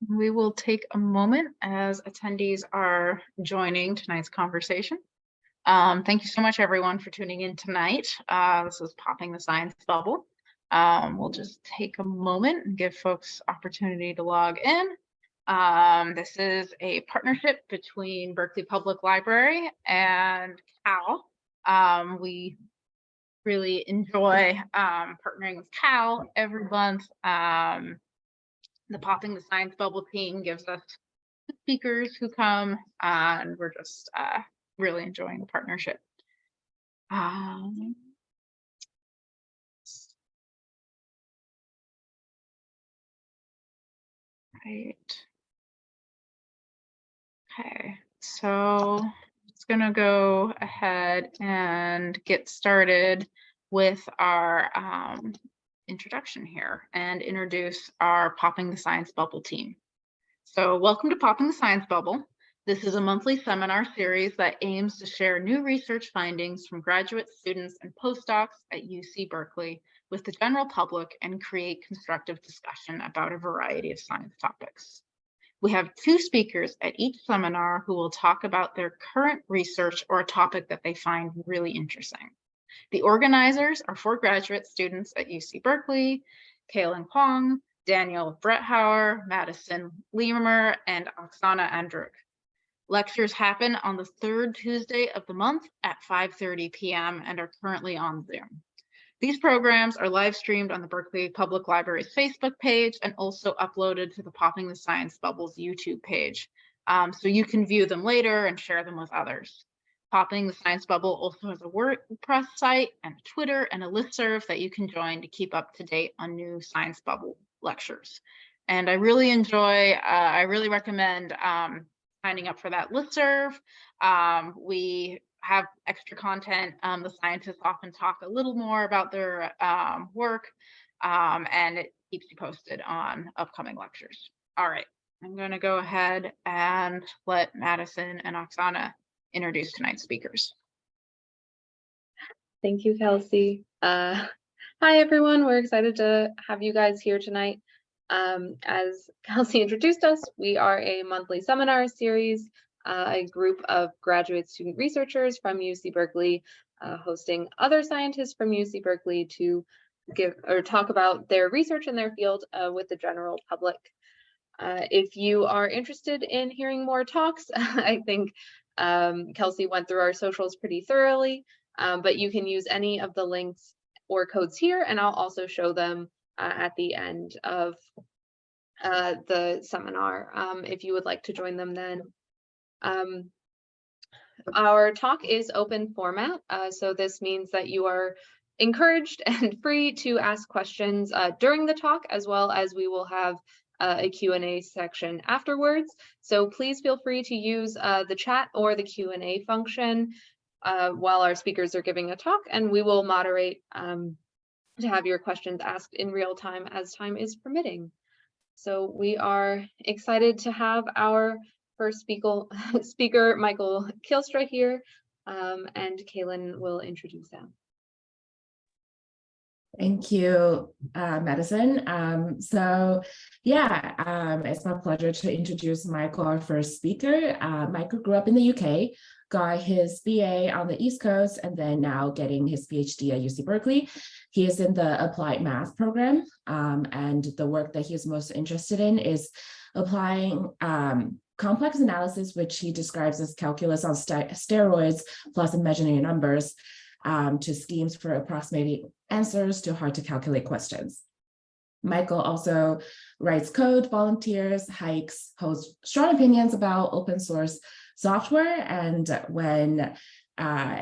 We will take a moment as attendees are joining tonight's conversation. Thank you so much, everyone, for tuning in tonight. This is Popping the Science Bubble. We'll just take a moment and give folks opportunity to log in. This is a partnership between Berkeley Public Library and Cal. We really enjoy partnering with Cal every month. The Popping the Science Bubble team gives us speakers who come, and we're just really enjoying the partnership. Right. Okay, so it's gonna go ahead and get started with our introduction here and introduce our Popping the Science Bubble team. So welcome to Popping the Science Bubble. This is a monthly seminar series that aims to share new research findings from graduate students and postdocs at UC Berkeley with the general public and create constructive discussion about a variety of science topics. We have 2 speakers at each seminar who will talk about their current research or a topic that they find really interesting. The organizers are 4 graduate students at UC Berkeley: Kaylin Huang, Daniel Bretthauer, Madison Lemmer, and Oksana Andruk. Lectures happen on the 3rd Tuesday of the month at 5:30 p.m. and are currently on Zoom. These programs are live streamed on the Berkeley Public Library's Facebook page and also uploaded to the Popping the Science Bubble's YouTube page. So you can view them later and share them with others. Popping the Science Bubble also has a WordPress site and a Twitter and a listserv that you can join to keep up to date on new Science Bubble lectures. And I really recommend signing up for that listserv. We have extra content. The scientists often talk a little more about their work, and it keeps you posted on upcoming lectures. All right, I'm going to go ahead and let Madison and Oksana introduce tonight's speakers. Thank you, Kelsey. Hi, everyone. We're excited to have you guys here tonight. As Kelsey introduced us, we are a monthly seminar series, a group of graduate student researchers from UC Berkeley, hosting other scientists from UC Berkeley to give or talk about their research in their field with the general public. If you are interested in hearing more talks, I think Kelsey went through our socials pretty thoroughly, but you can use any of the links or codes here, and I'll also show them at the end of the seminar if you would like to join them then. Our talk is open format, so this means that you are encouraged and free to ask questions during the talk, as well as we will have a Q&A section afterwards. So please feel free to use the chat or the Q&A function while our speakers are giving a talk, and we will moderate to have your questions asked in real time as time is permitting. So we are excited to have our first speaker, Michael Kielstra, here, and Kaylin will introduce them. Thank you, Madison. It's my pleasure to introduce Michael, our first speaker. Michael grew up in the UK, got his BA on the East Coast, and then now getting his PhD at UC Berkeley. He is in the applied math program, and the work that he is most interested in is applying complex analysis, which he describes as calculus on steroids plus imaginary numbers, to schemes for approximating answers to hard to calculate questions. Michael also writes code, volunteers, hikes, holds strong opinions about open source software, and when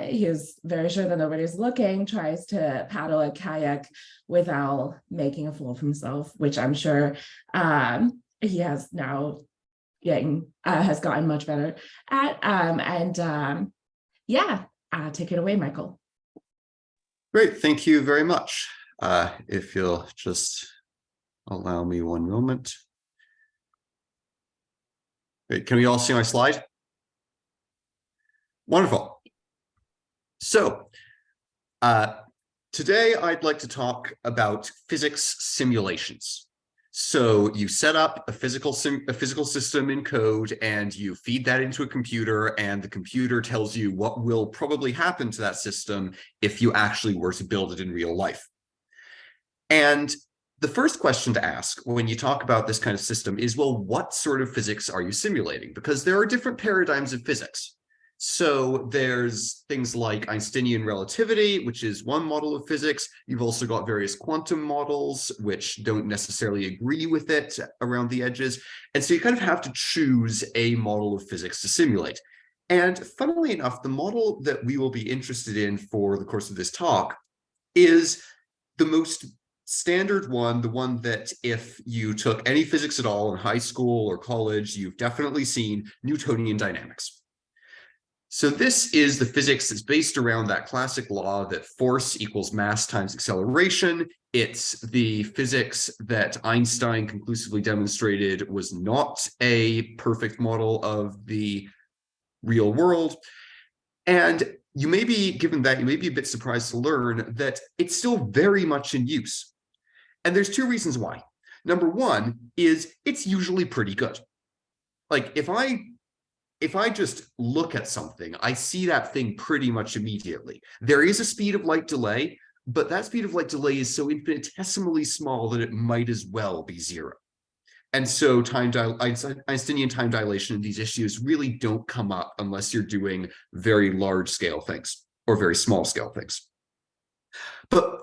he is very sure that nobody's looking, tries to paddle a kayak without making a fool of himself, which I'm sure he has now has gotten much better at. Take it away, Michael. Great, thank you very much. If you'll just allow me one moment. Great, can we all see my slide? Wonderful. So today I'd like to talk about physics simulations. So you set up a physical system in code and you feed that into a computer, and the computer tells you what will probably happen to that system if you actually were to build it in real life. And the first question to ask when you talk about this kind of system is, well, what sort of physics are you simulating? Because there are different paradigms of physics. So there's things like Einsteinian relativity, which is one model of physics. You've also got various quantum models, which don't necessarily agree with it around the edges. And so you kind of have to choose a model of physics to simulate. And funnily enough, the model that we will be interested in for the course of this talk is the most standard one, the one that if you took any physics at all in high school or college, you've definitely seen Newtonian dynamics. So this is the physics that's based around that classic law that force equals mass times acceleration. It's the physics that Einstein conclusively demonstrated was not a perfect model of the real world. And you may be, given that, you may be a bit surprised to learn that it's still very much in use. And there's two reasons why. Number one is it's usually pretty good. Like if I just look at something, I see that thing pretty much immediately. There is a speed of light delay, but that speed of light delay is so infinitesimally small that it might as well be zero. And so Einsteinian time dilation and these issues really don't come up unless you're doing very large scale things or very small scale things. But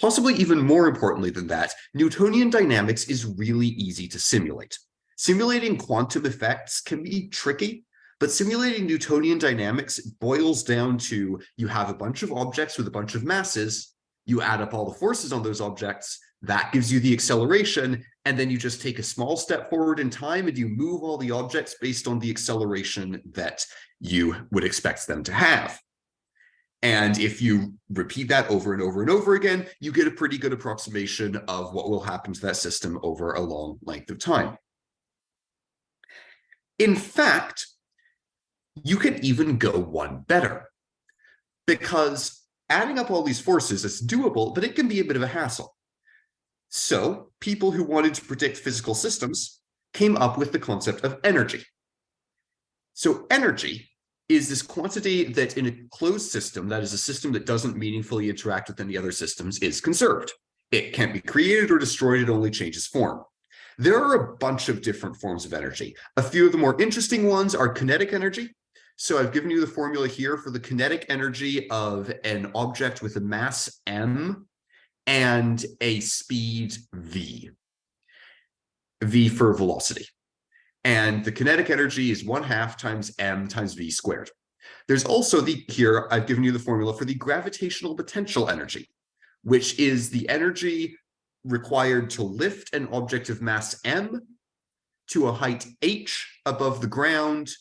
possibly even more importantly than that, Newtonian dynamics is really easy to simulate. Simulating quantum effects can be tricky, but simulating Newtonian dynamics boils down to you have a bunch of objects with a bunch of masses, you add up all the forces on those objects, that gives you the acceleration, and then you just take a small step forward in time and you move all the objects based on the acceleration that you would expect them to have. And if you repeat that over and over and over again, you get a pretty good approximation of what will happen to that system over a long length of time. In fact, you can even go one better, because adding up all these forces is doable, but it can be a bit of a hassle. So people who wanted to predict physical systems came up with the concept of energy. So energy is this quantity that in a closed system, that is a system that doesn't meaningfully interact with any other systems, is conserved. It can't be created or destroyed, it only changes form. There are a bunch of different forms of energy. A few of the more interesting ones are kinetic energy. So I've given you the formula here for the kinetic energy of an object with a mass m and a speed v. V for velocity. And the kinetic energy is 1/2 times m times v squared. There's also here I've given you the formula for the gravitational potential energy, which is the energy required to lift an object of mass m to a height h above the ground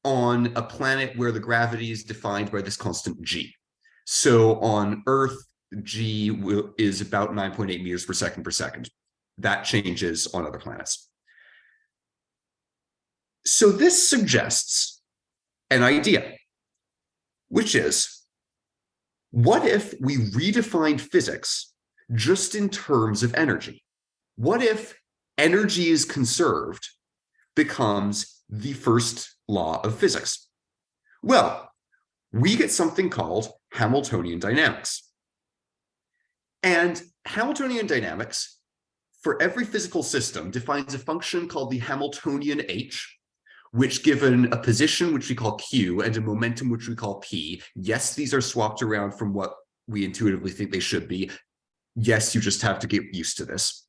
on a planet where the gravity is defined by this constant g. So on Earth, g is about 9.8 meters per second. That changes on other planets. So this suggests an idea, which is, what if we redefined physics just in terms of energy? What if energy is conserved becomes the first law of physics? Well, we get something called Hamiltonian dynamics. And Hamiltonian dynamics, for every physical system, defines a function called the Hamiltonian h, which, given a position which we call q and a momentum which we call p, yes, these are swapped around from what we intuitively think they should be. Yes, you just have to get used to this.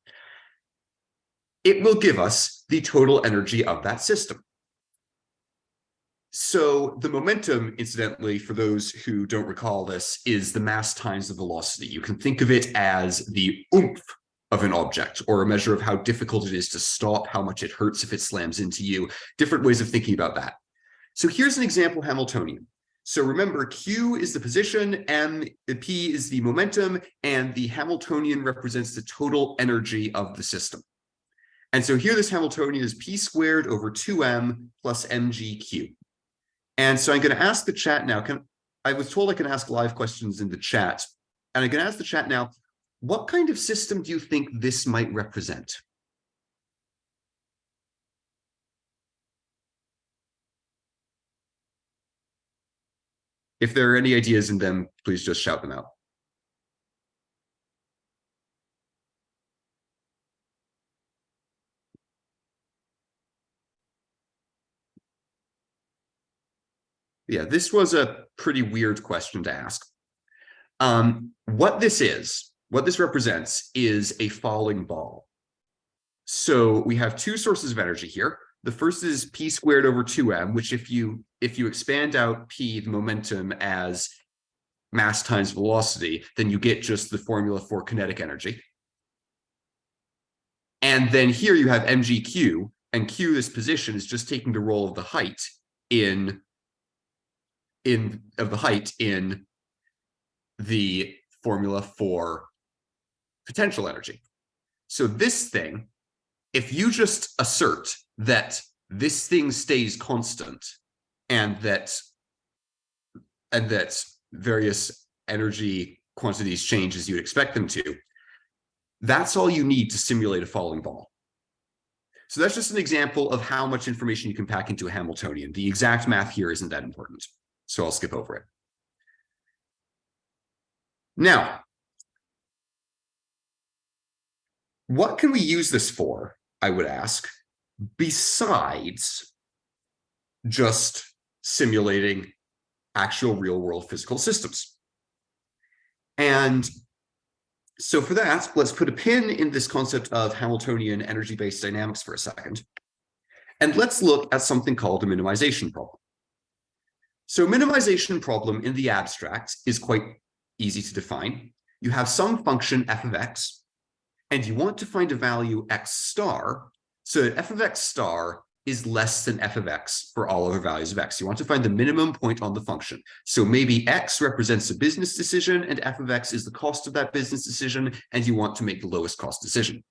It will give us the total energy of that system. So the momentum, incidentally, for those who don't recall this, is the mass times the velocity. You can think of it as the oomph of an object, or a measure of how difficult it is to stop, how much it hurts if it slams into you, different ways of thinking about that. So here's an example Hamiltonian. So remember, Q is the position, P is the momentum, and the Hamiltonian represents the total energy of the system. And so here this Hamiltonian is P squared over 2m plus mgq. And so I'm going to ask the chat now. I was told I can ask live questions in the chat, and I'm going to ask the chat now, what kind of system do you think this might represent? If there are any ideas in them, please just shout them out. Yeah, this was a pretty weird question to ask. What this represents is a falling ball. So we have two sources of energy here. The first is p squared over 2m, which if you expand out p, the momentum, as mass times velocity, then you get just the formula for kinetic energy. And then here you have mgq, and q, this position, is just taking the role of the height in the formula for potential energy. So this thing, if you just assert that this thing stays constant and that various energy quantities change as you'd expect them to, that's all you need to simulate a falling ball. So that's just an example of how much information you can pack into a Hamiltonian. The exact math here isn't that important, so I'll skip over it. Now, what can we use this for, I would ask, besides just simulating actual real-world physical systems? And so for that, let's put a pin in this concept of Hamiltonian energy-based dynamics for a second. And let's look at something called a minimization problem. So a minimization problem in the abstract is quite easy to define. You have some function f of x, and you want to find a value x star, so that f of x star is less than f of x for all other values of x. You want to find the minimum point on the function. So maybe x represents a business decision, and f of x is the cost of that business decision, and you want to make the lowest cost decision.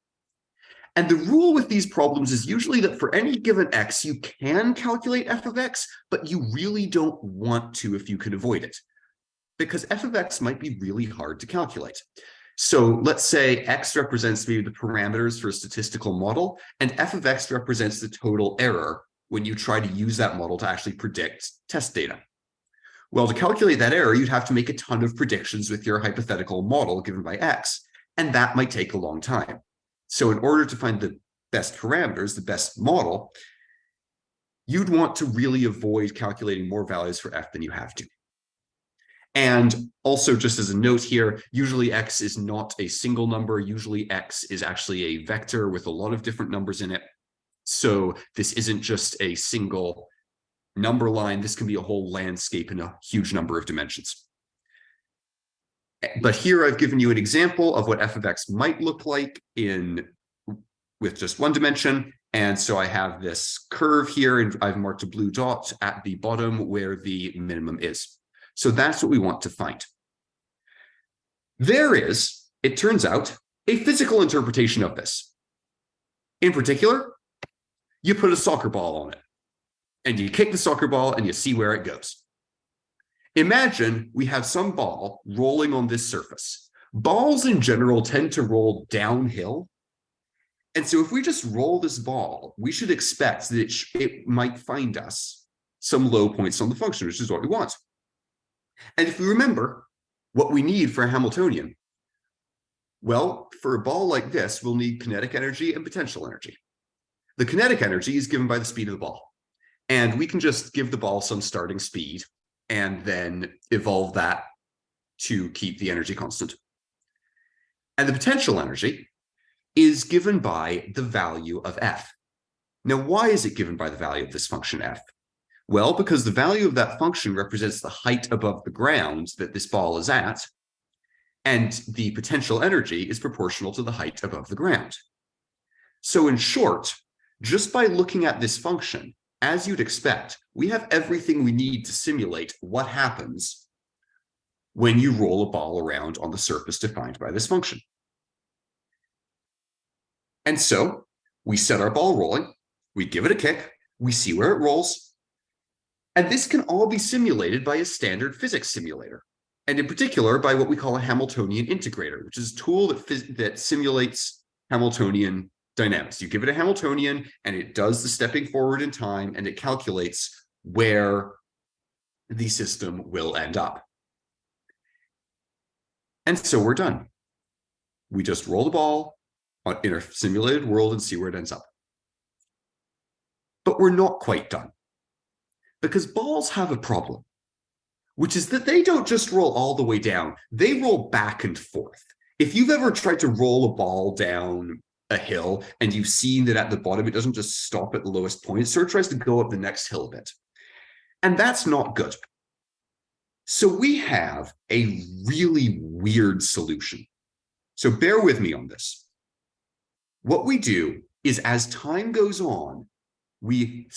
And the rule with these problems is usually that for any given x, you can calculate f of x, but you really don't want to if you can avoid it, because f of x might be really hard to calculate. So let's say x represents maybe the parameters for a statistical model, and f of x represents the total error when you try to use that model to actually predict test data. Well, to calculate that error, you'd have to make a ton of predictions with your hypothetical model given by x, and that might take a long time. So in order to find the best parameters, the best model, you'd want to really avoid calculating more values for f than you have to. And also, just as a note here, usually x is not a single number. Usually x is actually a vector with a lot of different numbers in it. So this isn't just a single number line. This can be a whole landscape in a huge number of dimensions. But here I've given you an example of what f of x might look like with just one dimension. And so I have this curve here, and I've marked a blue dot at the bottom where the minimum is. So that's what we want to find. There is, it turns out, a physical interpretation of this. In particular, you put a soccer ball on it, and you kick the soccer ball and you see where it goes. Imagine we have some ball rolling on this surface. Balls in general tend to roll downhill. And so if we just roll this ball, we should expect that it might find us some low points on the function, which is what we want. And if we remember what we need for a Hamiltonian, well, for a ball like this, we'll need kinetic energy and potential energy. The kinetic energy is given by the speed of the ball. And we can just give the ball some starting speed and then evolve that to keep the energy constant. And the potential energy is given by the value of f. Now, why is it given by the value of this function f? Well, because the value of that function represents the height above the ground that this ball is at, and the potential energy is proportional to the height above the ground. So in short, just by looking at this function, as you'd expect, we have everything we need to simulate what happens when you roll a ball around on the surface defined by this function. And so we set our ball rolling, we give it a kick, we see where it rolls, and this can all be simulated by a standard physics simulator. And in particular, by what we call a Hamiltonian integrator, which is a tool that simulates Hamiltonian dynamics. You give it a Hamiltonian, and it does the stepping forward in time, and it calculates where the system will end up. And so we're done. We just roll the ball in a simulated world and see where it ends up. But we're not quite done, because balls have a problem, which is that they don't just roll all the way down, they roll back and forth. If you've ever tried to roll a ball down a hill and you've seen that at the bottom, it doesn't just stop at the lowest point, it sort of tries to go up the next hill a bit. And that's not good. So we have a really weird solution. So bear with me on this. What we do is, as time goes on, we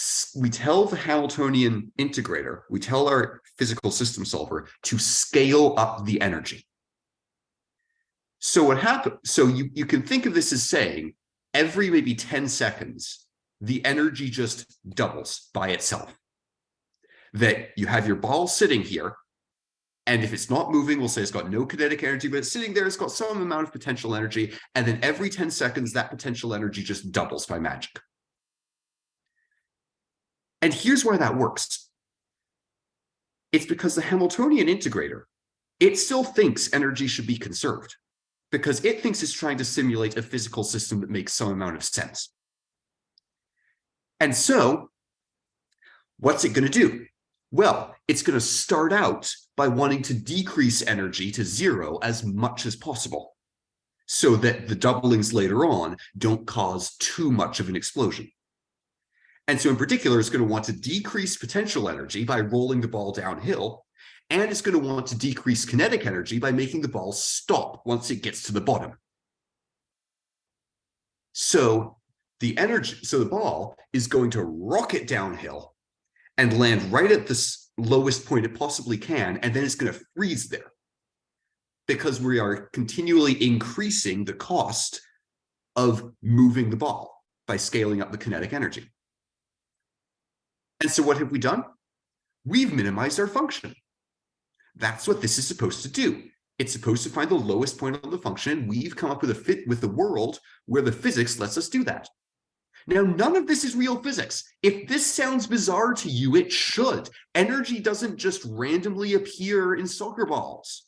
tell the Hamiltonian integrator, we tell our physical system solver to scale up the energy. So what happens? So you can think of this as saying every maybe 10 seconds, the energy just doubles by itself. That you have your ball sitting here, and if it's not moving, we'll say it's got no kinetic energy, but it's sitting there, it's got some amount of potential energy, and then every 10 seconds, that potential energy just doubles by magic. And here's why that works. It's because the Hamiltonian integrator, it still thinks energy should be conserved, because it thinks it's trying to simulate a physical system that makes some amount of sense. And so, what's it going to do? Well, it's going to start out by wanting to decrease energy to zero as much as possible, so that the doublings later on don't cause too much of an explosion. And so in particular, it's going to want to decrease potential energy by rolling the ball downhill, and it's going to want to decrease kinetic energy by making the ball stop once it gets to the bottom. So the ball is going to rocket downhill and land right at the lowest point it possibly can, and then it's going to freeze there, because we are continually increasing the cost of moving the ball by scaling up the kinetic energy. And so what have we done? We've minimized our function. That's what this is supposed to do. It's supposed to find the lowest point on the function, and we've come up with a fit with the world where the physics lets us do that. Now, none of this is real physics. If this sounds bizarre to you, it should. Energy doesn't just randomly appear in soccer balls.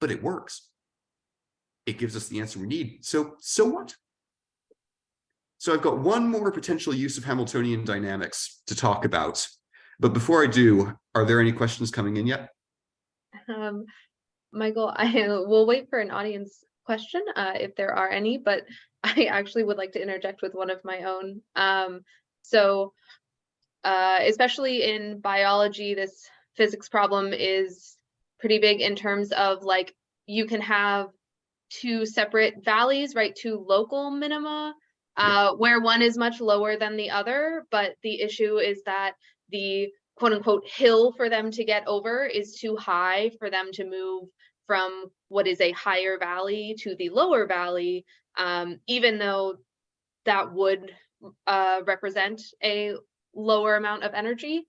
But it works. It gives us the answer we need. So what? So I've got one more potential use of Hamiltonian dynamics to talk about. But before I do, are there any questions coming in yet? Michael, I will wait for an audience question if there are any, but I actually would like to interject with one of my own. Especially in biology, this physics problem is pretty big in terms of, like, you can have two separate valleys, right? Two local minima, where one is much lower than the other, but the issue is that the quote unquote hill for them to get over is too high for them to move from what is a higher valley to the lower valley, even though that would represent a lower amount of energy.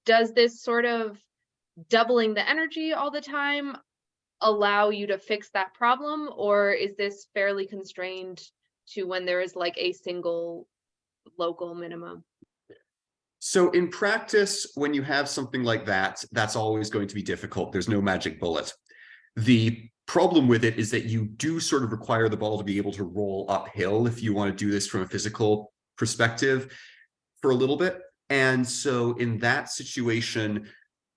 Does this sort of doubling the energy all the time allow you to fix that problem, or is this fairly constrained to when there is like a single local minimum? So in practice, when you have something like that, that's always going to be difficult. There's no magic bullet. The problem with it is that you do sort of require the ball to be able to roll uphill if you want to do this from a physical perspective for a little bit. And so in that situation,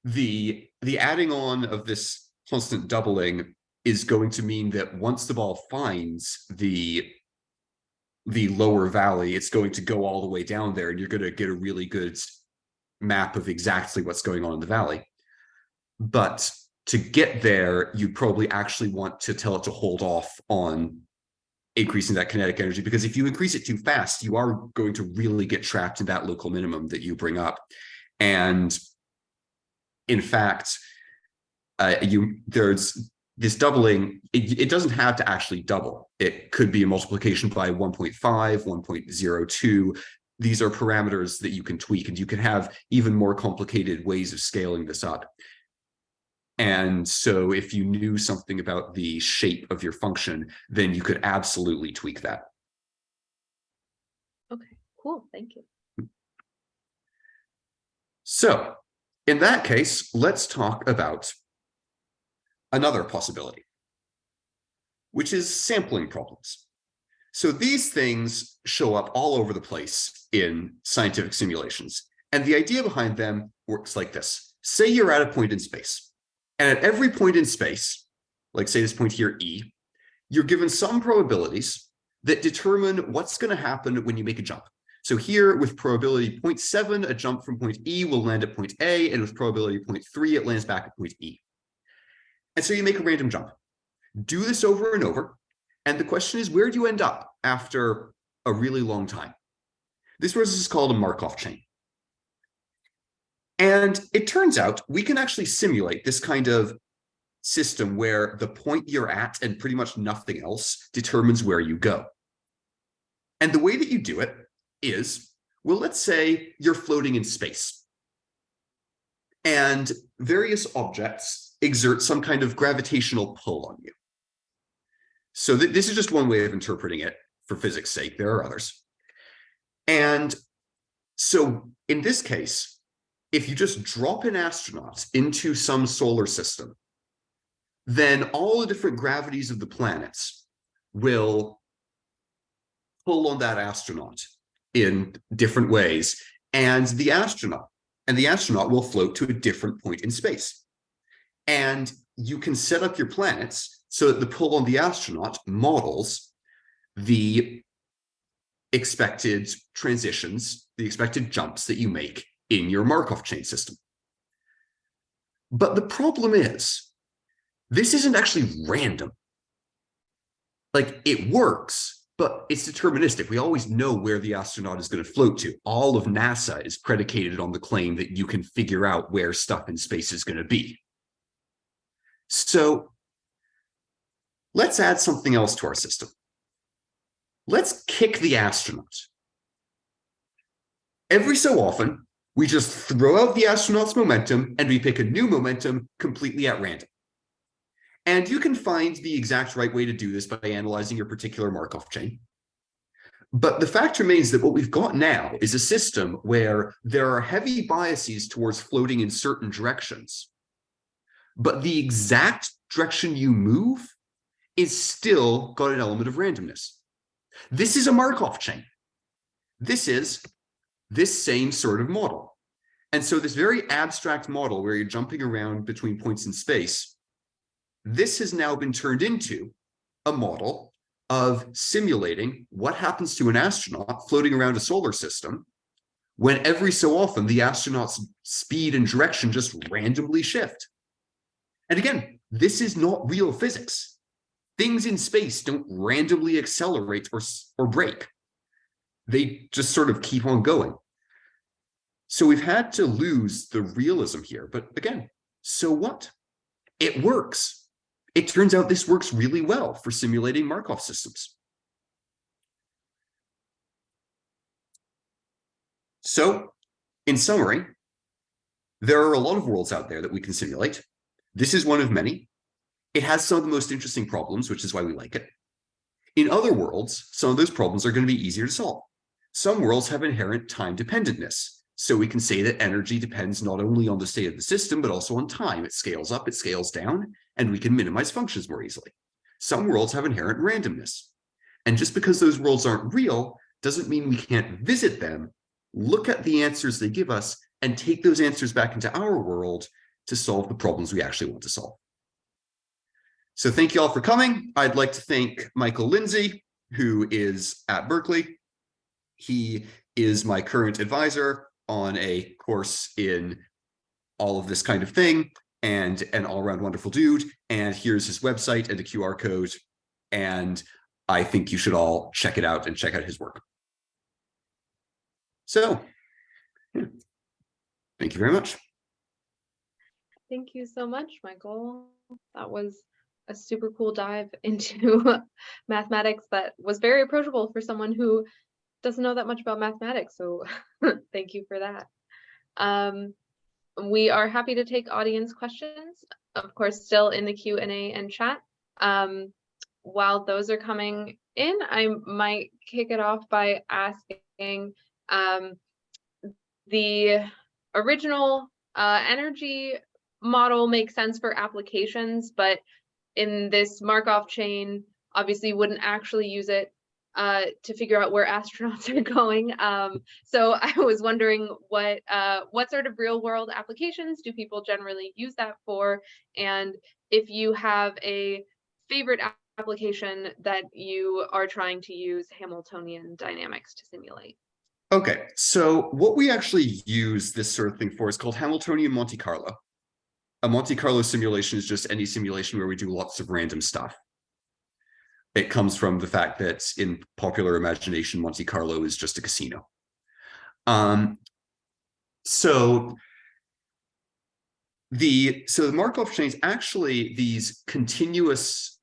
the adding on of this constant doubling is going to mean that once the ball finds the lower valley, it's going to go all the way down there, and you're going to get a really good map of exactly what's going on in the valley. But to get there, you probably actually want to tell it to hold off on increasing that kinetic energy, because if you increase it too fast, you are going to really get trapped in that local minimum that you bring up. And in fact, there's this doubling, it doesn't have to actually double. It could be a multiplication by 1.5, 1.02. these are parameters that you can tweak, and you can have even more complicated ways of scaling this up. And so if you knew something about the shape of your function, then you could absolutely tweak that. Okay, cool. Thank you. So in that case, let's talk about another possibility, which is sampling problems. So these things show up all over the place in scientific simulations. And the idea behind them works like this. Say you're at a point in space. And at every point in space, like say this point here, E, you're given some probabilities that determine what's going to happen when you make a jump. So here with probability 0.7, a jump from point E will land at point A, and with probability 0.3, it lands back at point E. And so you make a random jump. Do this over and over. And the question is, where do you end up after a really long time? This process is called a Markov chain. And it turns out we can actually simulate this kind of system where the point you're at and pretty much nothing else determines where you go. And the way that you do it is, well, let's say you're floating in space. And various objects exert some kind of gravitational pull on you. So this is just one way of interpreting it for physics' sake. There are others. And so in this case, if you just drop an astronaut into some solar system, then all the different gravities of the planets will pull on that astronaut in different ways, and the astronaut will float to a different point in space. And you can set up your planets so that the pull on the astronaut models the expected transitions, the expected jumps that you make in your Markov chain system. But the problem is, this isn't actually random. Like, it works, but it's deterministic. We always know where the astronaut is going to float to. All of NASA is predicated on the claim that you can figure out where stuff in space is going to be. So let's add something else to our system. Let's kick the astronaut. Every so often, we just throw out the astronaut's momentum and we pick a new momentum completely at random. And you can find the exact right way to do this by analyzing your particular Markov chain. But the fact remains that what we've got now is a system where there are heavy biases towards floating in certain directions. But the exact direction you move is still got an element of randomness. This is a Markov chain. This is this same sort of model. And so this very abstract model where you're jumping around between points in space, this has now been turned into a model of simulating what happens to an astronaut floating around a solar system when every so often the astronaut's speed and direction just randomly shift. And again, this is not real physics. Things in space don't randomly accelerate or break. They just sort of keep on going. So we've had to lose the realism here. But again, so what? It works. It turns out this works really well for simulating Markov systems. So, in summary, there are a lot of worlds out there that we can simulate. This is one of many. It has some of the most interesting problems, which is why we like it. In other worlds, some of those problems are going to be easier to solve. Some worlds have inherent time dependentness. So we can say that energy depends not only on the state of the system, but also on time. It scales up, it scales down, and we can minimize functions more easily. Some worlds have inherent randomness. And just because those worlds aren't real doesn't mean we can't visit them, look at the answers they give us, and take those answers back into our world to solve the problems we actually want to solve. So thank you all for coming. I'd like to thank Michael Lindsay, who is at Berkeley. He is my current advisor on a course in all of this kind of thing, and an all-around wonderful dude. And here's his website and a QR code. And I think you should all check it out and check out his work. So, yeah. Thank you very much. Thank you so much, Michael. That was a super cool dive into mathematics that was very approachable for someone who doesn't know that much about mathematics, so thank you for that. We are happy to take audience questions, of course, still in the Q&A and chat. While those are coming in, I might kick it off by asking, the original energy model makes sense for applications, but in this Markov chain, obviously wouldn't actually use it to figure out where astronauts are going. So I was wondering what sort of real world applications do people generally use that for? And if you have a favorite application that you are trying to use Hamiltonian dynamics to simulate. Okay, so what we actually use this sort of thing for is called Hamiltonian Monte Carlo. A Monte Carlo simulation is just any simulation where we do lots of random stuff. It comes from the fact that in popular imagination, Monte Carlo is just a casino. So the Markov chains, actually these continuous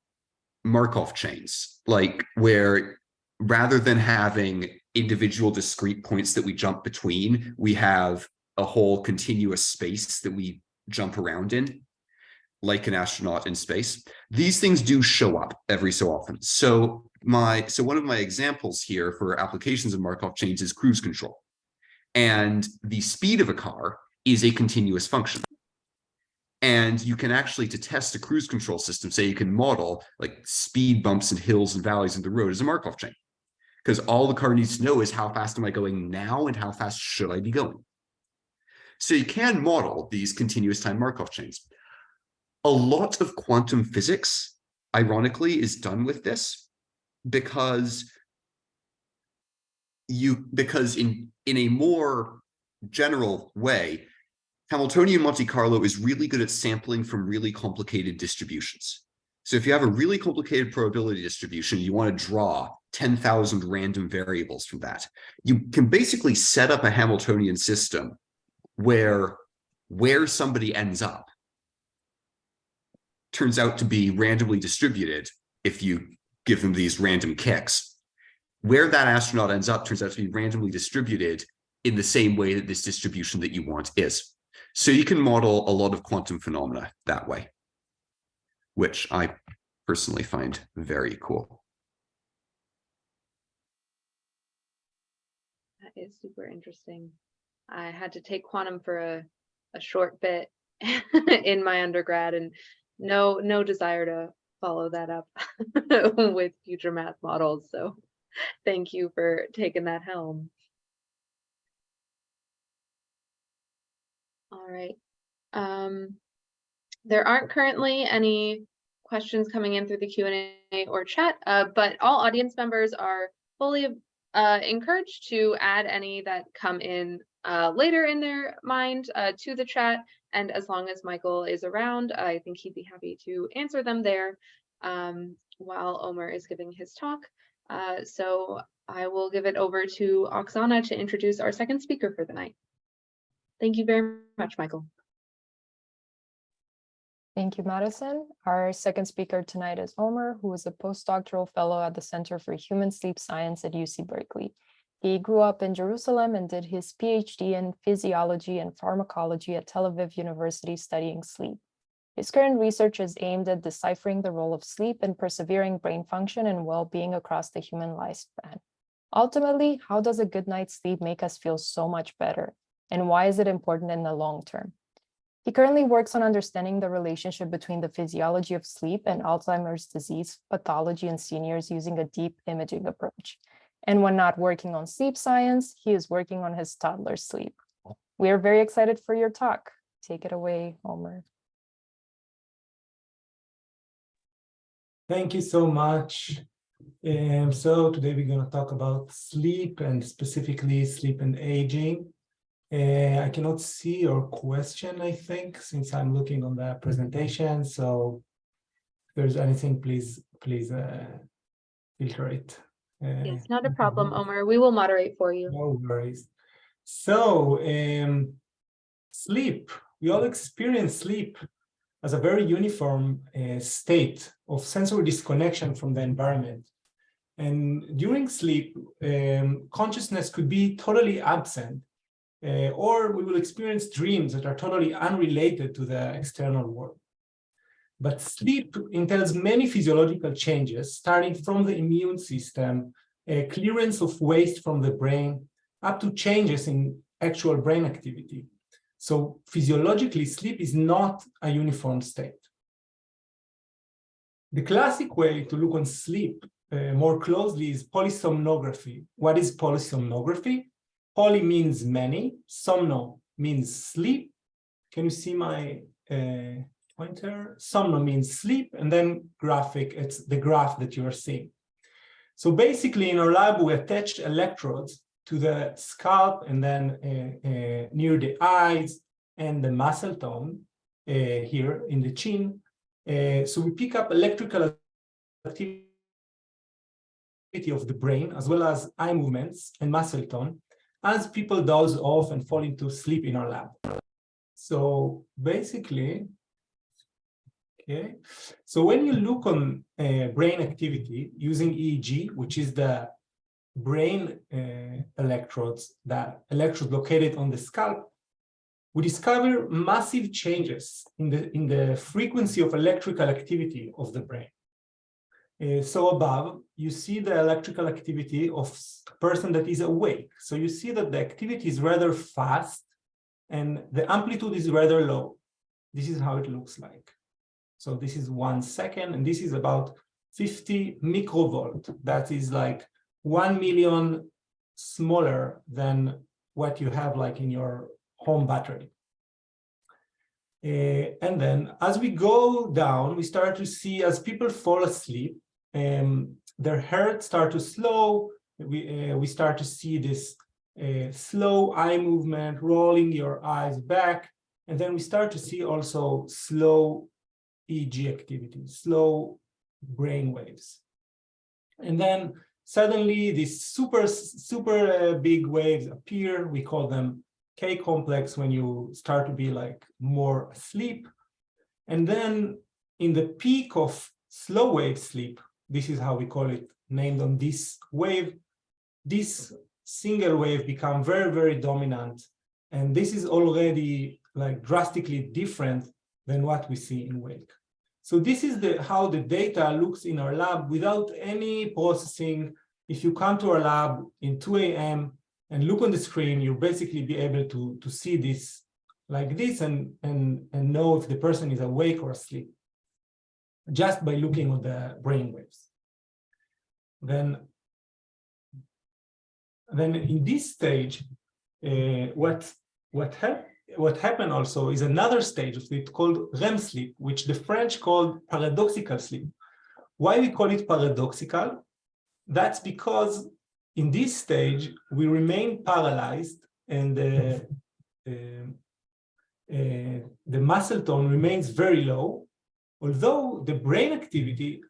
Markov chains, like where rather than having individual discrete points that we jump between, we have a whole continuous space that we jump around in, like an astronaut in space. These things do show up every so often. So one of my examples here for applications of Markov chains is cruise control. And the speed of a car is a continuous function. And you can actually, to test a cruise control system, say you can model like speed bumps and hills and valleys in the road as a Markov chain. Because all the car needs to know is how fast am I going now and how fast should I be going. So you can model these continuous time Markov chains. A lot of quantum physics, ironically, is done with this because in a more general way, Hamiltonian Monte Carlo is really good at sampling from really complicated distributions. So if you have a really complicated probability distribution, you want to draw 10,000 random variables from that, you can basically set up a Hamiltonian system where somebody ends up turns out to be randomly distributed if you give them these random kicks. Where that astronaut ends up turns out to be randomly distributed in the same way that this distribution that you want is. So you can model a lot of quantum phenomena that way, which I personally find very cool. That is super interesting. I had to take quantum for a short bit in my undergrad, and no desire to follow that up with future math models. So thank you for taking that helm. All right. There aren't currently any questions coming in through the Q&A or chat, but all audience members are fully encouraged to add any that come in later in their mind to the chat. And as long as Michael is around, I think he'd be happy to answer them there while Omer is giving his talk. So I will give it over to Oksana to introduce our second speaker for the night. Thank you very much, Michael. Thank you, Madison. Our second speaker tonight is Omer, who is a postdoctoral fellow at the Center for Human Sleep Science at UC Berkeley. He grew up in Jerusalem and did his PhD in physiology and pharmacology at Tel Aviv University studying sleep. His current research is aimed at deciphering the role of sleep in persevering brain function and well-being across the human lifespan. Ultimately, how does a good night's sleep make us feel so much better? And why is it important in the long term? He currently works on understanding the relationship between the physiology of sleep and Alzheimer's disease pathology in seniors using a deep imaging approach. And when not working on sleep science, he is working on his toddler's sleep. We are very excited for your talk. Take it away, Omer. Thank you so much. So today we're going to talk about sleep and specifically sleep and aging. I cannot see your question, I think, since I'm looking on the presentation. So if there's anything, please filter it. Yes, not a problem, Omer. We will moderate for you. No worries. So sleep, we all experience sleep as a very uniform state of sensory disconnection from the environment. And during sleep, consciousness could be totally absent, or we will experience dreams that are totally unrelated to the external world. But sleep entails many physiological changes, starting from the immune system, clearance of waste from the brain, up to changes in actual brain activity. So physiologically, sleep is not a uniform state. The classic way to look on sleep more closely is polysomnography. What is polysomnography? Poly means many, somno means sleep. Can you see my pointer? Somno means sleep, and then graphic, it's the graph that you are seeing. So basically in our lab, we attach electrodes to the scalp and then near the eyes and the muscle tone here in the chin. So we pick up electrical activity of the brain, as well as eye movements and muscle tone, as people doze off and fall into sleep in our lab. So basically, okay, so when you look on brain activity using EEG, which is the brain electrodes, that electrode located on the scalp, we discover massive changes in the frequency of electrical activity of the brain. So above, you see the electrical activity of a person that is awake. So you see that the activity is rather fast and the amplitude is rather low. This is how it looks like. So this is 1 second, and this is about 50 microvolt. That is like 1 million smaller than what you have like in your home battery. And then as we go down, we start to see as people fall asleep, their heart start to slow. We start to see this slow eye movement, rolling your eyes back. And then we start to see also slow EEG activity, slow brain waves. And then suddenly these super big waves appear. We call them K complex when you start to be like more asleep. And then in the peak of slow wave sleep, this is how we call it, named on this wave, this single wave become very, very dominant. And this is already like drastically different than what we see in wake. So this is how the data looks in our lab without any processing. If you come to our lab in 2 a.m. and look on the screen, you'll basically be able to see this like this and know if the person is awake or asleep, just by looking at the brain waves. Then in this stage, what happened also is another stage of it called REM sleep, which the French called paradoxical sleep. Why we call it paradoxical? That's because in this stage, we remain paralyzed and the muscle tone remains very low, although the brain activity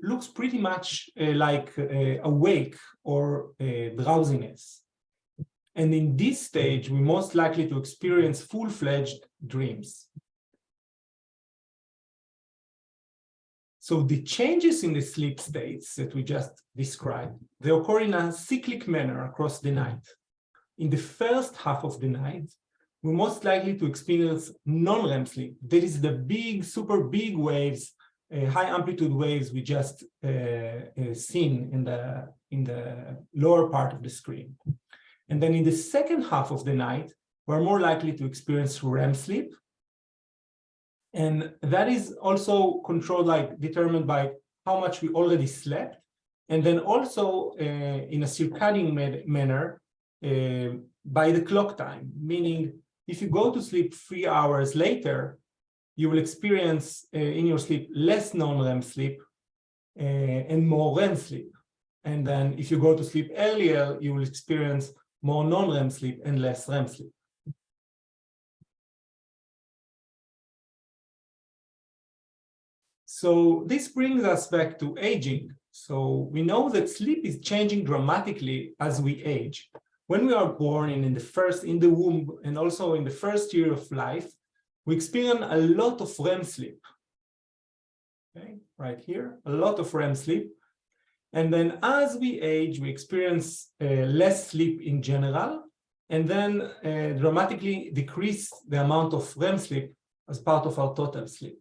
looks pretty much like awake or drowsiness. And in this stage, we're most likely to experience full-fledged dreams. So the changes in the sleep states that we just described, they occur in a cyclic manner across the night. In the first half of the night, we're most likely to experience non-REM sleep. That is the big, super big waves, high amplitude waves we just seen in the lower part of the screen. And then in the second half of the night, we're more likely to experience REM sleep. And that is also controlled, like determined by how much we already slept. And then also in a circadian manner by the clock time, meaning if you go to sleep 3 hours later, you will experience in your sleep less non-REM sleep and more REM sleep. And then if you go to sleep earlier, you will experience more non-REM sleep and less REM sleep. So this brings us back to aging. So we know that sleep is changing dramatically as we age. When we are born and in the womb and also in the first year of life, we experience a lot of REM sleep. Okay, right here, a lot of REM sleep. And then as we age, we experience less sleep in general, and then dramatically decrease the amount of REM sleep as part of our total sleep.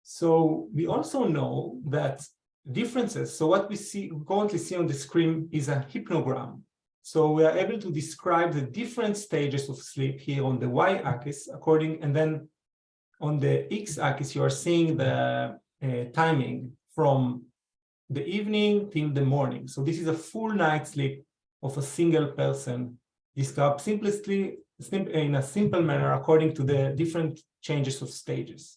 So we also know that differences, so what we currently see on the screen is a hypnogram. So we are able to describe the different stages of sleep here on the y-axis and then on the x-axis, you are seeing the timing from the evening till the morning. So this is a full night's sleep of a single person, described in a simple manner according to the different changes of stages.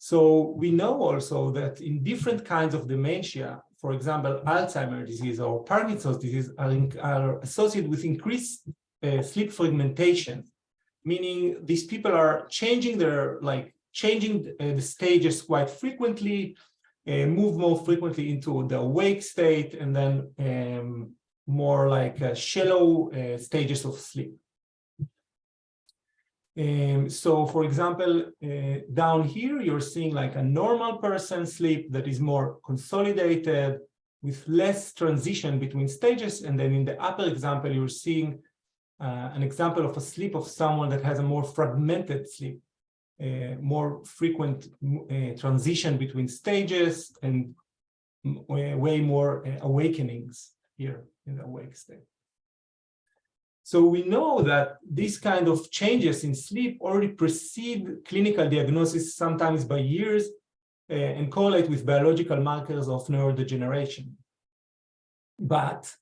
So we know also that in different kinds of dementia, for example, Alzheimer's disease or Parkinson's disease are associated with increased sleep fragmentation, meaning these people are changing the stages quite frequently, move more frequently into the awake state, and then more like shallow stages of sleep. So, for example, down here, you're seeing like a normal person sleep that is more consolidated with less transition between stages. And then in the upper example, you're seeing an example of a sleep of someone that has a more fragmented sleep, more frequent transition between stages and way more awakenings here in the awake state. So we know that these kind of changes in sleep already precede clinical diagnosis, sometimes by years, and correlate with biological markers of neurodegeneration. But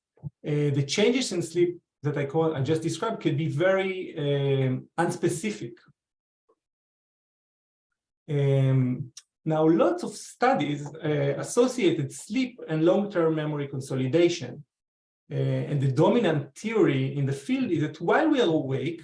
the changes in sleep that I just described can be very unspecific. Now, lots of studies associated sleep and long-term memory consolidation. And the dominant theory in the field is that while we are awake,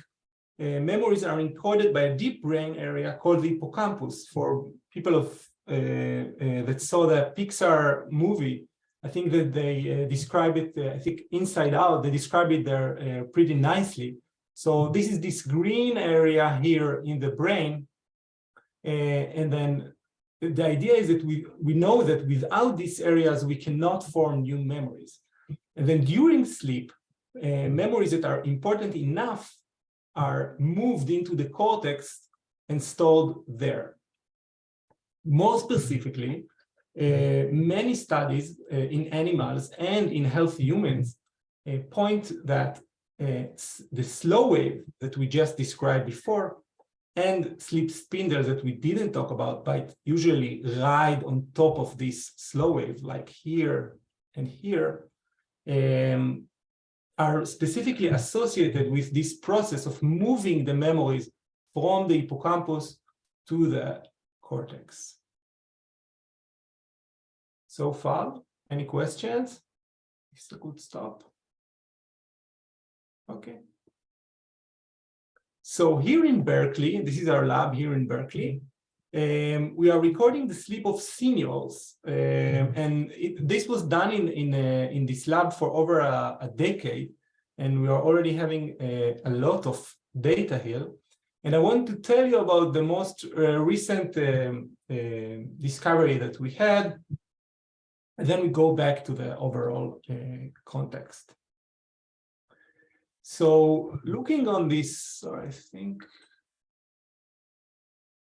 memories are encoded by a deep brain area called the hippocampus. For people that saw the Pixar movie, I think that they describe it, I think Inside Out, they describe it there pretty nicely. So this is this green area here in the brain. And then the idea is that we know that without these areas, we cannot form new memories. And then during sleep, memories that are important enough are moved into the cortex and stored there. More specifically, many studies in animals and in healthy humans point that the slow wave that we just described before and sleep spindles that we didn't talk about, but usually ride on top of this slow wave, like here and here, are specifically associated with this process of moving the memories from the hippocampus to the cortex. So far, any questions? It's a good stop. Okay. So here in Berkeley, this is our lab here in Berkeley, we are recording the sleep of seniors, and this was done in this lab for over a decade, and we are already having a lot of data here. And I want to tell you about the most recent discovery that we had, and then we go back to the overall context. So looking on this,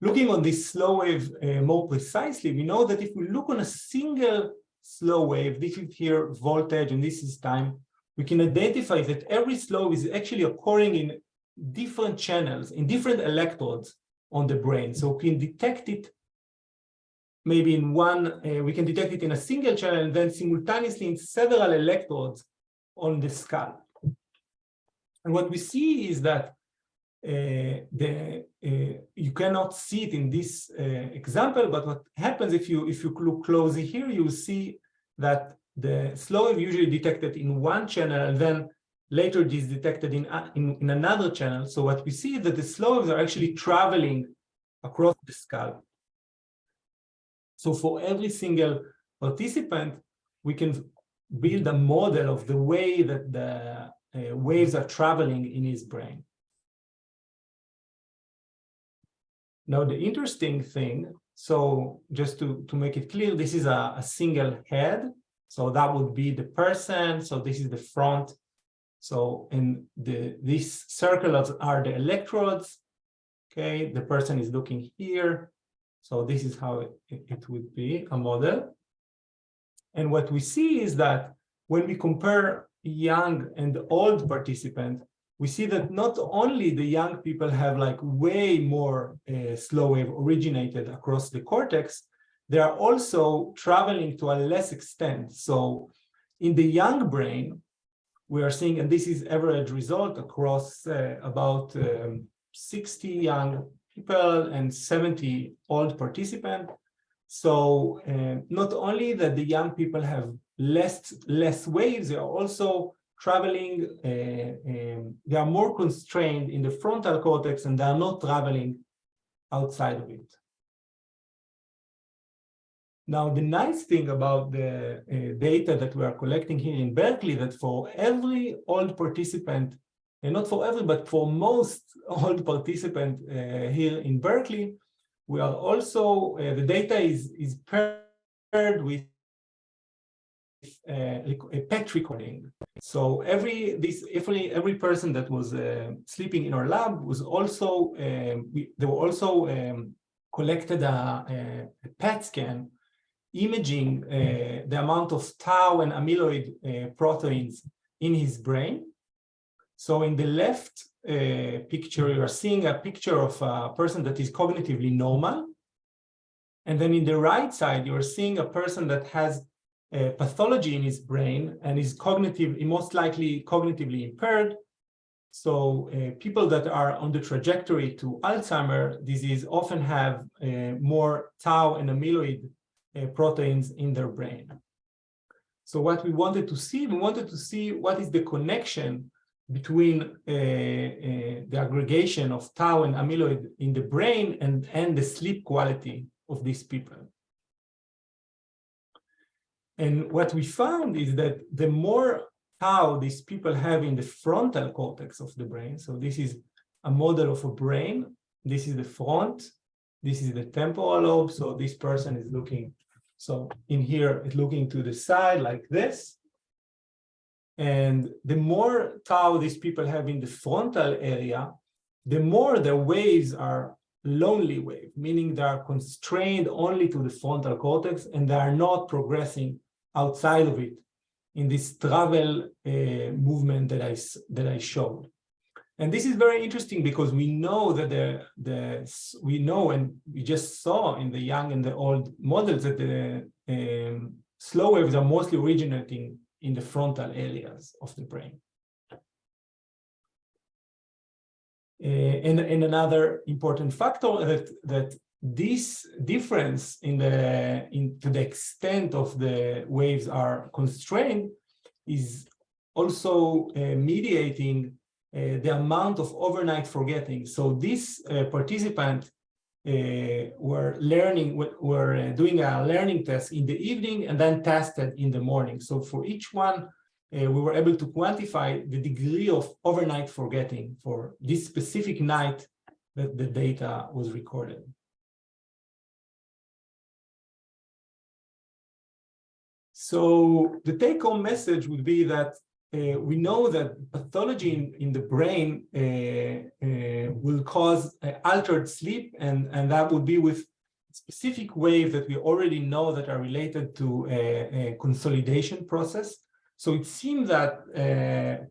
looking on this slow wave more precisely, we know that if we look on a single slow wave, this is here voltage and this is time, we can identify that every slow is actually occurring in different channels, in different electrodes on the brain. So we can detect it maybe in one, we can detect it in a single channel and then simultaneously in several electrodes on the skull. And what we see is that you cannot see it in this example, but what happens if you look closely here, you see that the slow wave usually detected in one channel and then later it is detected in another channel. So what we see is that the slow waves are actually traveling across the skull. So for every single participant, we can build a model of the way that the waves are traveling in his brain. Now, the interesting thing, So just to make it clear, this is a single head. So that would be the person. So this is the front. So in these circles are the electrodes. Okay, the person is looking here. So this is how it would be, a model. And what we see is that when we compare young and old participants, we see that not only the young people have like way more slow wave originated across the cortex, they are also traveling to a less extent. So in the young brain, we are seeing, and this is average result across about 60 young people and 70 old participants. So not only that the young people have less waves, they are also traveling, they are more constrained in the frontal cortex and they are not traveling outside of it. Now, the nice thing about the data that we are collecting here in Berkeley, that for every old participant, and not for every, but for most old participant here in Berkeley, we are also, the data is paired with a PET recording. So every person that was sleeping in our lab was also, they were also collected a PET scan imaging the amount of tau and amyloid proteins in his brain. So in the left picture, you are seeing a picture of a person that is cognitively normal. And then in the right side, you are seeing a person that has pathology in his brain and is most likely cognitively impaired. So people that are on the trajectory to Alzheimer's disease often have more tau and amyloid proteins in their brain. So what we wanted to see what is the connection between the aggregation of tau and amyloid in the brain and the sleep quality of these people. And what we found is that the more tau these people have in the frontal cortex of the brain, so this is a model of a brain, this is the front, this is the temporal lobe, so this person is looking, so in here, it's looking to the side like this. And the more tau these people have in the frontal area, the more their waves are lonely wave, meaning they are constrained only to the frontal cortex and they are not progressing outside of it in this travel movement that I showed. And this is very interesting because we know that we know and we just saw in the young and the old models that the slow waves are mostly originating in the frontal areas of the brain. And another important factor that this difference to the extent of the waves are constrained is also mediating the amount of overnight forgetting. So this participant were doing a learning test in the evening and then tested in the morning. So for each one, we were able to quantify the degree of overnight forgetting for this specific night that the data was recorded. So the take-home message would be that we know that pathology in the brain will cause altered sleep, and that would be with specific waves that we already know that are related to a consolidation process. So it seems that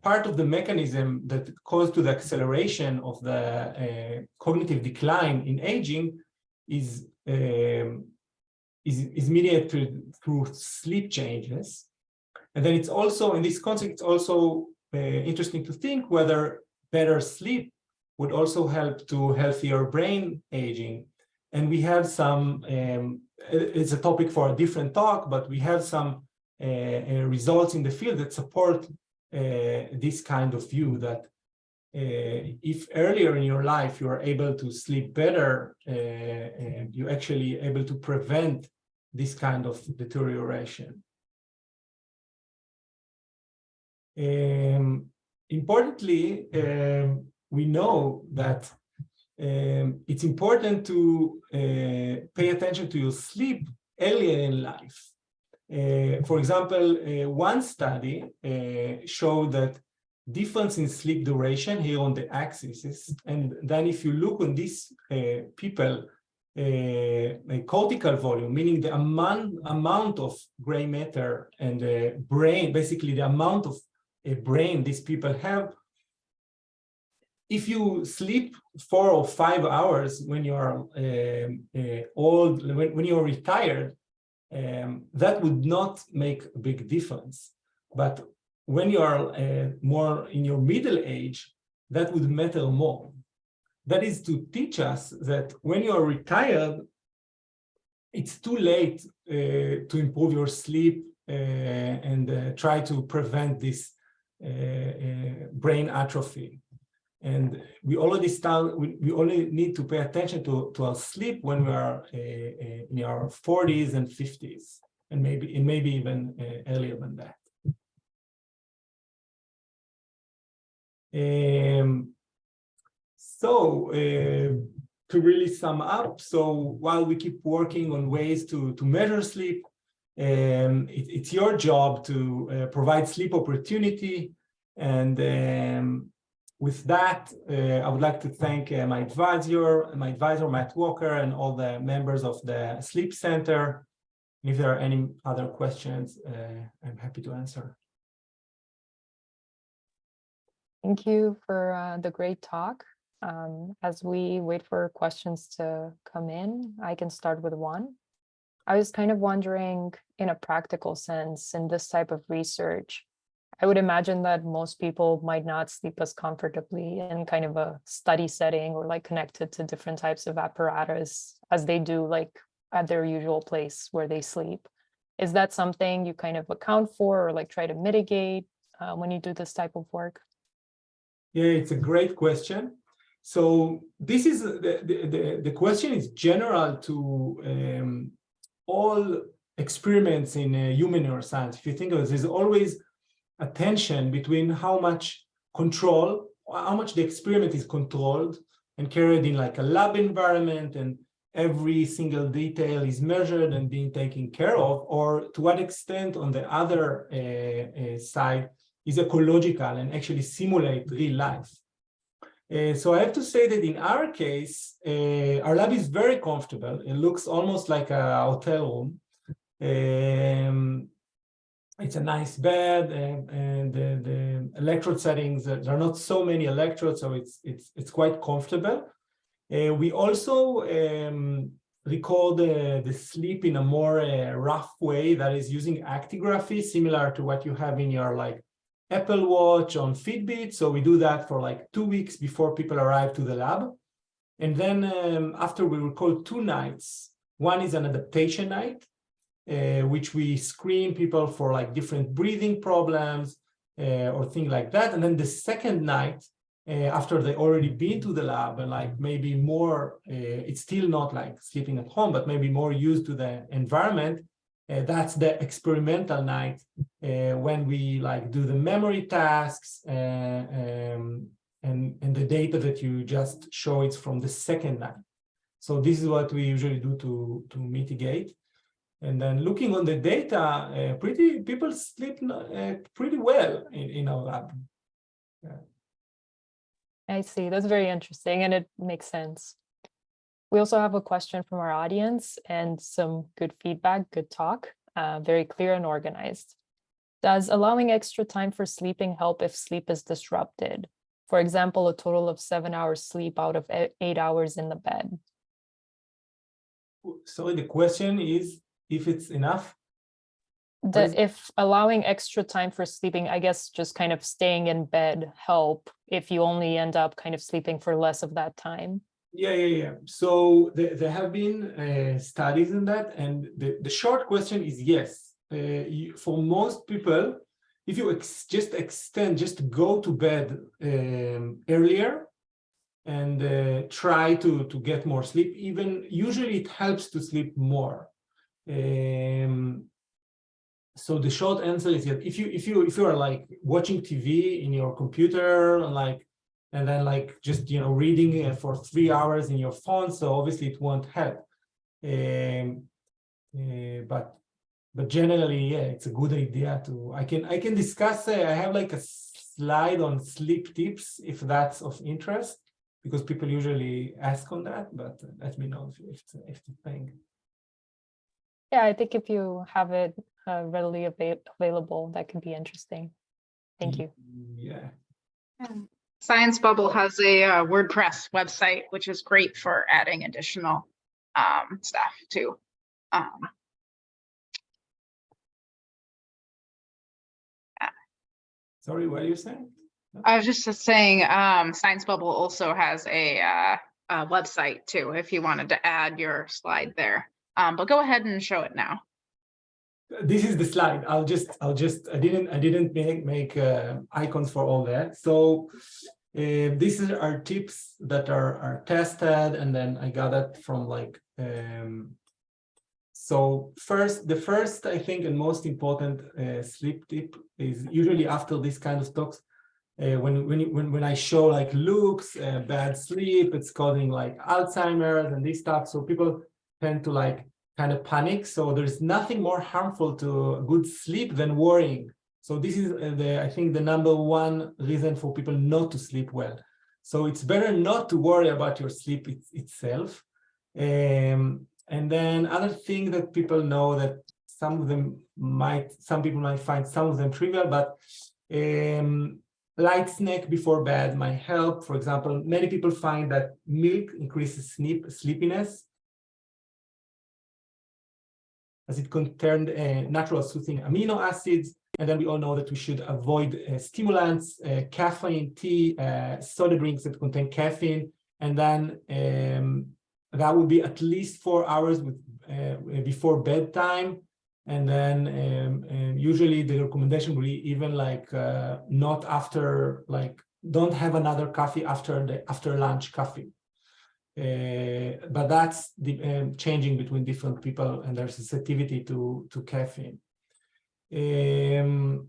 part of the mechanism that caused to the acceleration of the cognitive decline in aging is mediated through sleep changes. And then it's also, in this context, it's also interesting to think whether better sleep would also help to healthier brain aging. And we have some, it's a topic for a different talk, but we have some results in the field that support this kind of view that if earlier in your life you are able to sleep better, you're actually able to prevent this kind of deterioration. Importantly, we know that it's important to pay attention to your sleep earlier in life. For example, one study showed that difference in sleep duration here on the axis, and then if you look on these people, a cortical volume, meaning the amount of gray matter and the brain, basically the amount of brain these people have. If you sleep 4 or 5 hours when you are old, when you're retired, that would not make a big difference. But when you are more in your middle age, that would matter more. That is to teach us that when you are retired, it's too late to improve your sleep and try to prevent this brain atrophy. And we already we only need to pay attention to our sleep when we are in our 40s and 50s, and maybe even earlier than that. To really sum up, so while we keep working on ways to measure sleep, it's your job to provide sleep opportunity. And with that, I would like to thank my advisor, Matt Walker, and all the members of the Sleep Center. If there are any other questions, I'm happy to answer. Thank you for the great talk. As we wait for questions to come in, I can start with one. I was kind of wondering, in a practical sense, in this type of research, I would imagine that most people might not sleep as comfortably in kind of a study setting or like connected to different types of apparatus as they do like at their usual place where they sleep. Is that something you kind of account for or like try to mitigate when you do this type of work? Yeah, it's a great question. So this is the question is general to all experiments in human neuroscience. If you think of it, there's always a tension between how much the experiment is controlled and carried in like a lab environment, and every single detail is measured and being taken care of, or to what extent on the other side is ecological and actually simulate real life. So I have to say that in our case, our lab is very comfortable. It looks almost like a hotel room. It's a nice bed, and the electrode settings, there are not so many electrodes, so it's quite comfortable. We also record the sleep in a more rough way, that is using actigraphy, similar to what you have in your like Apple Watch on Fitbit. So we do that for like 2 weeks before people arrive to the lab. And then after we record 2 nights, one is an adaptation night, which we screen people for like different breathing problems or things like that. And then the second night, after they already been to the lab and like maybe more, it's still not like sleeping at home, but maybe more used to the environment. That's the experimental night when we like do the memory tasks and the data that you just show it's from the second night. So this is what we usually do to mitigate. And then looking on the data, people sleep pretty well in our lab. Yeah. I see. That's very interesting, and it makes sense. We also have a question from our audience and some good feedback, good talk, very clear and organized. Does allowing extra time for sleeping help if sleep is disrupted? For example, a total of 7 hours sleep out of 8 hours in the bed. So the question is if it's enough? If allowing extra time for sleeping, I guess just kind of staying in bed help if you only end up kind of sleeping for less of that time. Yeah. So there have been studies in that, and the short question is yes. For most people, if you just go to bed earlier and try to get more sleep, even usually it helps to sleep more. So the short answer is that if you are like watching TV in your computer and like and then like just reading for 3 hours in your phone. So obviously it won't help. But generally, yeah, it's a good idea to. I can discuss. I have like a slide on sleep tips if that's of interest, because people usually ask on that. But let me know if it's a thing. Yeah, I think if you have it readily available, that could be interesting. Thank you. Yeah. Science Bubble has a WordPress website, which is great for adding additional stuff too. Sorry, what are you saying? I was just saying, Science Bubble also has a website too, if you wanted to add your slide there. But go ahead and show it now. This is the slide. I didn't make icons for all that. So these are tips that are tested, and then I got it from like. So the first I think and most important sleep tip is usually after this kind of talks. When I show like looks, bad sleep, it's causing like Alzheimer's and this stuff. So people tend to like kind of panic. So there's nothing more harmful to good sleep than worrying. So this is I think the number one reason for people not to sleep well. So it's better not to worry about your sleep itself. And then other thing that people know that some people might find some of them trivial, but light snack before bed might help. For example, many people find that milk increases sleepiness, as it contained natural soothing amino acids. And then we all know that we should avoid stimulants, caffeine, tea, soda drinks that contain caffeine. And then that would be at least 4 hours before bedtime. And then usually the recommendation will be even like not after, like don't have another coffee after lunch coffee. But that's changing between different people, and there's sensitivity to caffeine. If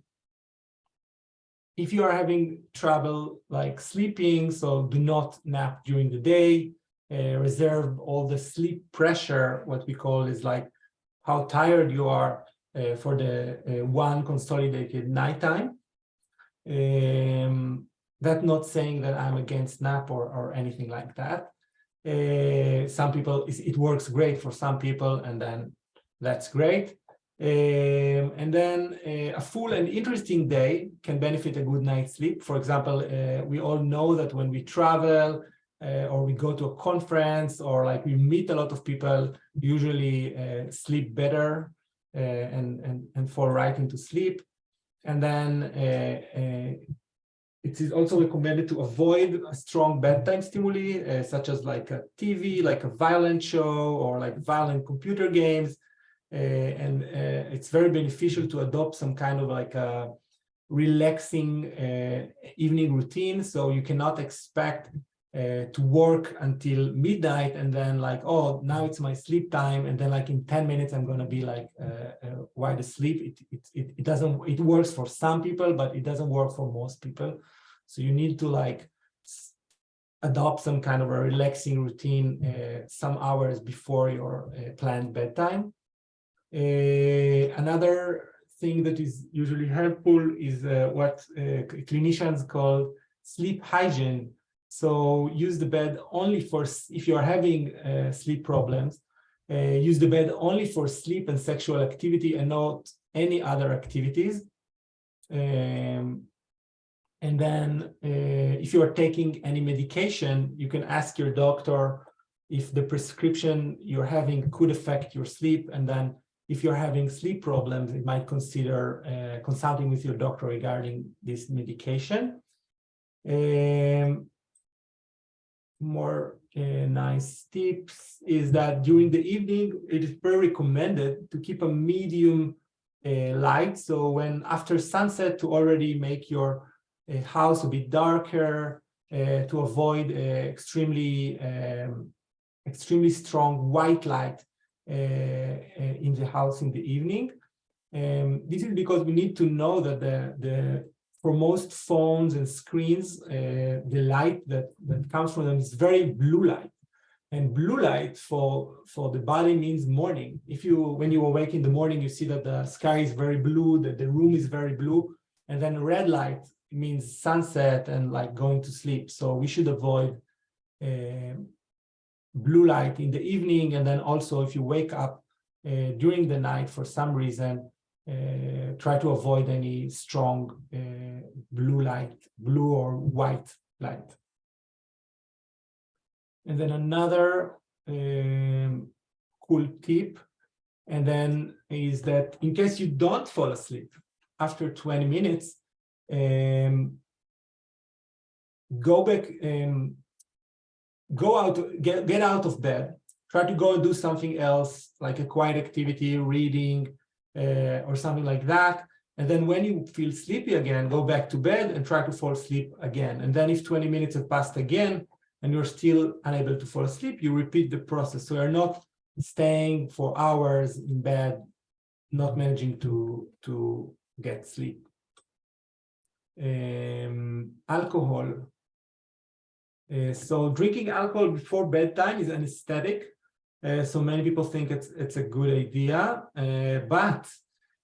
you are having trouble like sleeping, so do not nap during the day. Reserve all the sleep pressure, what we call is like how tired you are for the one consolidated nighttime. That's not saying that I'm against nap or anything like that. Some people, it works great for some people, and then that's great. And then a full and interesting day can benefit a good night's sleep. For example, we all know that when we travel or we go to a conference or like we meet a lot of people, usually sleep better and fall right into sleep. And then it is also recommended to avoid a strong bedtime stimuli, such as like a TV, like a violent show, or like violent computer games. And it's very beneficial to adopt some kind of like a relaxing evening routine. So you cannot expect to work until midnight and then like, oh, now it's my sleep time, and then like in 10 minutes I'm going to be like wide asleep. It doesn't, it works for some people, but it doesn't work for most people. So you need to like adopt some kind of a relaxing routine some hours before your planned bedtime. Another thing that is usually helpful is what clinicians call sleep hygiene. So use the bed only for, if you're having sleep problems, use the bed only for sleep and sexual activity and not any other activities. And then if you are taking any medication, you can ask your doctor if the prescription you're having could affect your sleep. And then if you're having sleep problems, it might consider consulting with your doctor regarding this medication. More nice tips is that during the evening, it is very recommended to keep a medium light. So when after sunset, to already make your house a bit darker, to avoid extremely strong white light in the house in the evening. This is because we need to know that the for most phones and screens, the light that comes from them is very blue light. And blue light for the body means morning. When you awake in the morning, you see that the sky is very blue, that the room is very blue, and then red light means sunset and like going to sleep. So we should avoid blue light in the evening, and then also if you wake up during the night for some reason, try to avoid any strong blue or white light. And then another cool tip, and then is that in case you don't fall asleep after 20 minutes, go back, go out, get out of bed, try to go and do something else, like a quiet activity, reading, or something like that. And then when you feel sleepy again, go back to bed and try to fall asleep again. And then if 20 minutes have passed again, and you're still unable to fall asleep, you repeat the process. So you're not staying for hours in bed, not managing to get sleep. Alcohol. So drinking alcohol before bedtime is anesthetic. So many people think it's a good idea, but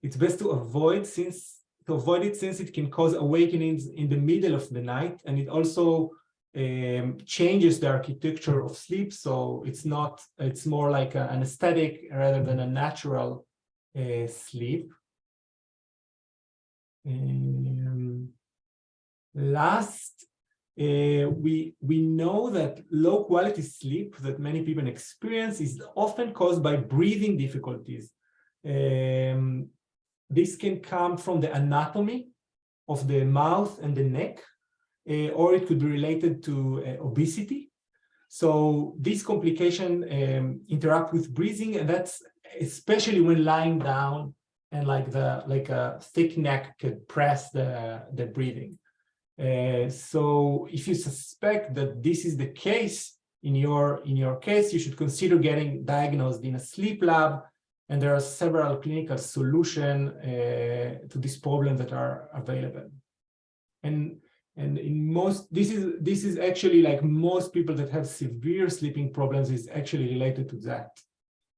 it's best to avoid it since it can cause awakenings in the middle of the night, and it also changes the architecture of sleep. So it's more like an anesthetic rather than a natural sleep. Last, we know that low quality sleep that many people experience is often caused by breathing difficulties. This can come from the anatomy of the mouth and the neck, or it could be related to obesity. So this complication interact with breathing, and that's especially when lying down and like a thick neck could press the breathing. So if you suspect that this is the case in your case, you should consider getting diagnosed in a sleep lab, and there are several clinical solutions to this problem that are available. And in most, this is actually like most people that have severe sleeping problems is actually related to that,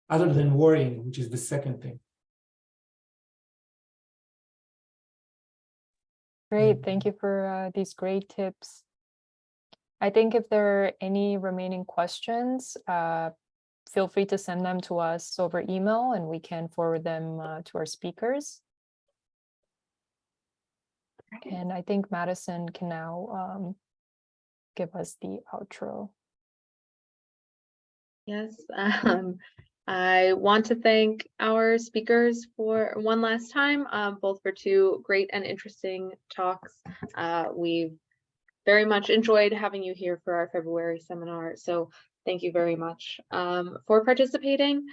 other than worrying, which is the second thing. Great, thank you for these great tips. I think if there are any remaining questions, feel free to send them to us over email and we can forward them to our speakers. And I think Madison can now give us the outro. Yes, I want to thank our speakers for one last time, both for two great and interesting talks. We've very much enjoyed having you here for our February seminar, so thank you very much for participating.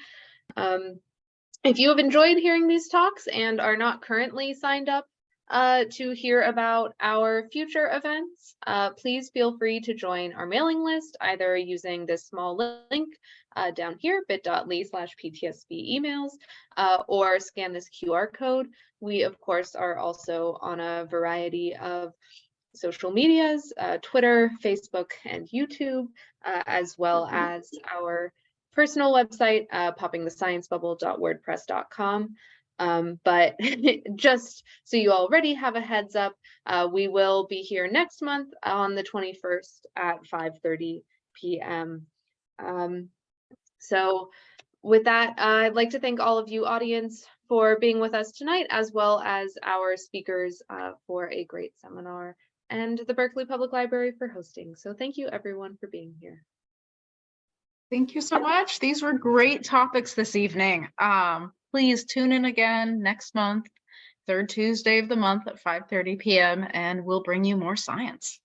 If you have enjoyed hearing these talks and are not currently signed up to hear about our future events, please feel free to join our mailing list, either using this small link down here, bit.ly/ptsb emails, or scan this QR code. We, of course, are also on a variety of social medias, Twitter, Facebook, and YouTube, as well as our personal website, poppingthesciencebubble.wordpress.com. But just so you already have a heads up, we will be here next month on the 21st at 5:30 p.m. So with that, I'd like to thank all of you audience for being with us tonight, as well as our speakers for a great seminar, and the Berkeley Public Library for hosting. So thank you everyone for being here. Thank you so much. These were great topics this evening. Please tune in again next month, third Tuesday of the month at 5:30 p.m. and we'll bring you more science.